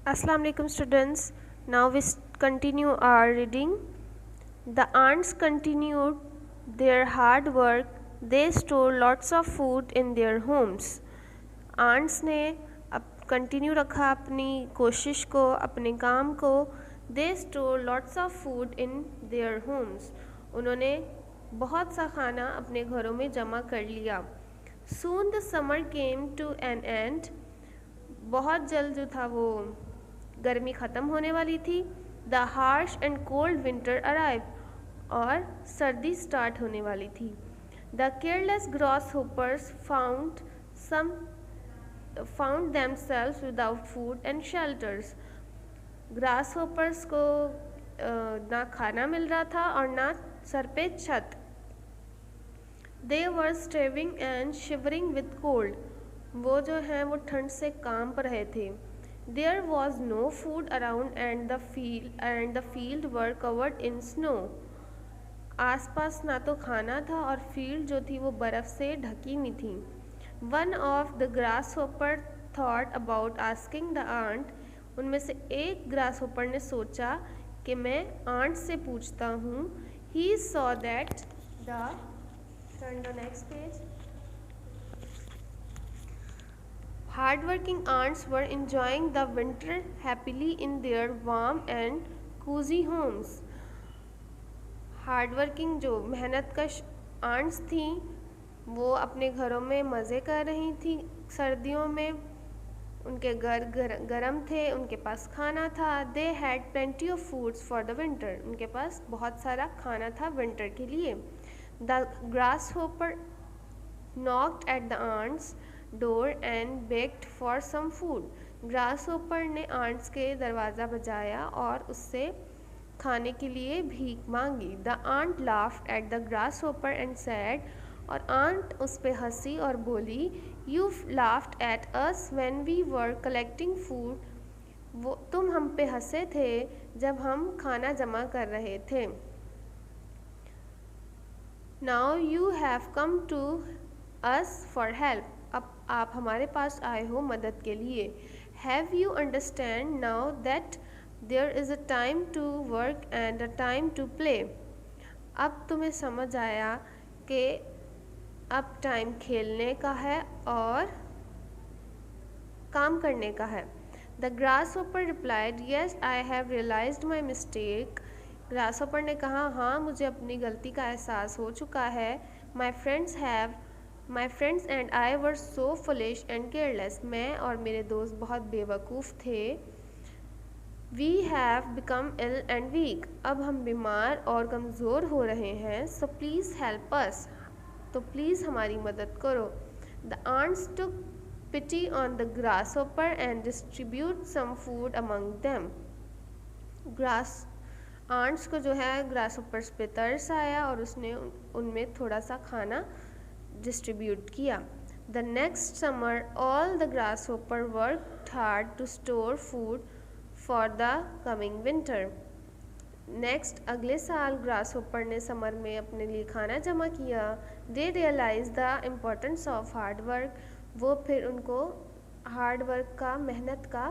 Assalamu alaikum students. Now we continue our reading. The ants continued their hard work. They stored lots of food in their homes. Ants ने continue रखा अपनी कोशिश को, अपने काम को. They stored lots of food in their homes. उन्होंने बहुत सा खाना अपने घरों में जमा कर लिया. Soon the summer came to an end. बहुत जल्द जो था वो गर्मी ख़त्म होने वाली थी. The harsh and cold winter arrive, और सर्दी स्टार्ट होने वाली थी. The careless gross hoppers found themselves without food and shelters. Grass hoppers को ना खाना मिल रहा था और ना सर पे छत. दे वर स्टेविंग एंड शिवरिंग विद कोल्ड. वो जो हैं वो ठंड से कांप रहे थे. There was no food around and the field were covered in snow. आसपास ना तो खाना था और फील्ड जो थी वो बर्फ़ से ढकी हुई थी. One of the grasshopper thought about asking the ant. उनमें से एक grasshopper ने सोचा कि मैं आंट से पूछता हूँ. He saw that the turn the next page. Hardworking ants were enjoying the winter happily in their warm and cozy homes. Hardworking जो मेहनत कश आंट्स थी वो अपने घरों में मज़े कर रही थी. सर्दियों में उनके घर गरम थे, उनके पास खाना था. They had plenty of foods for the winter. उनके पास बहुत सारा खाना था विंटर के लिए. The grasshopper knocked at the ant's door and begged for some food. Grasshopper ने आंट्स के दरवाज़ा बजाया और उससे खाने के लिए भीख मांगी. The ant laughed at the grasshopper and said. और आंट उस पे हंसी और बोली, you laughed at us when we were collecting food. वो तुम हम पे हंसे थे जब हम खाना जमा कर रहे थे. Now you have come to us for help. अब आप हमारे पास आए हो मदद के लिए. Have you understand now that there is a time to work and a time to play. अब तुम्हें समझ आया कि अब टाइम खेलने का है और काम करने का है. The grasshopper replied, yes I have realised my mistake. Grasshopper ने कहा, हाँ मुझे अपनी गलती का एहसास हो चुका है. My friends and I were so foolish and careless. मैं और मेरे दोस्त बहुत बेवकूफ़ थे. We have become ill and weak. अब हम बीमार और कमज़ोर हो रहे हैं. So please help us. तो प्लीज़ हमारी मदद करो. The ants took pity on the grasshopper and distribute some food among them. Ants को जो है ग्रास होपर्स पे तरस आया और उसने उनमें थोड़ा सा खाना डिस्ट्रीब्यूट किया. The next summer all the grasshopper worked hard to store food for the coming winter. Next अगले साल ग्रास होपर ने समर में अपने लिए खाना जमा किया. They realise the importance of hard work. वो फिर उनको हार्ड वर्क का, मेहनत का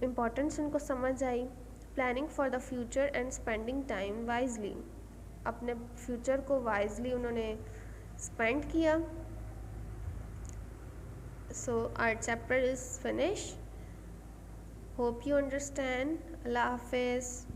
इम्पोर्टेंस उनको समझ आई. Planning for the future and spending time wisely. अपने फ्यूचर को वाइजली उन्होंने स्पेंड किया. So our chapter is finish. Hope you understand. अल्लाह हाफिज़.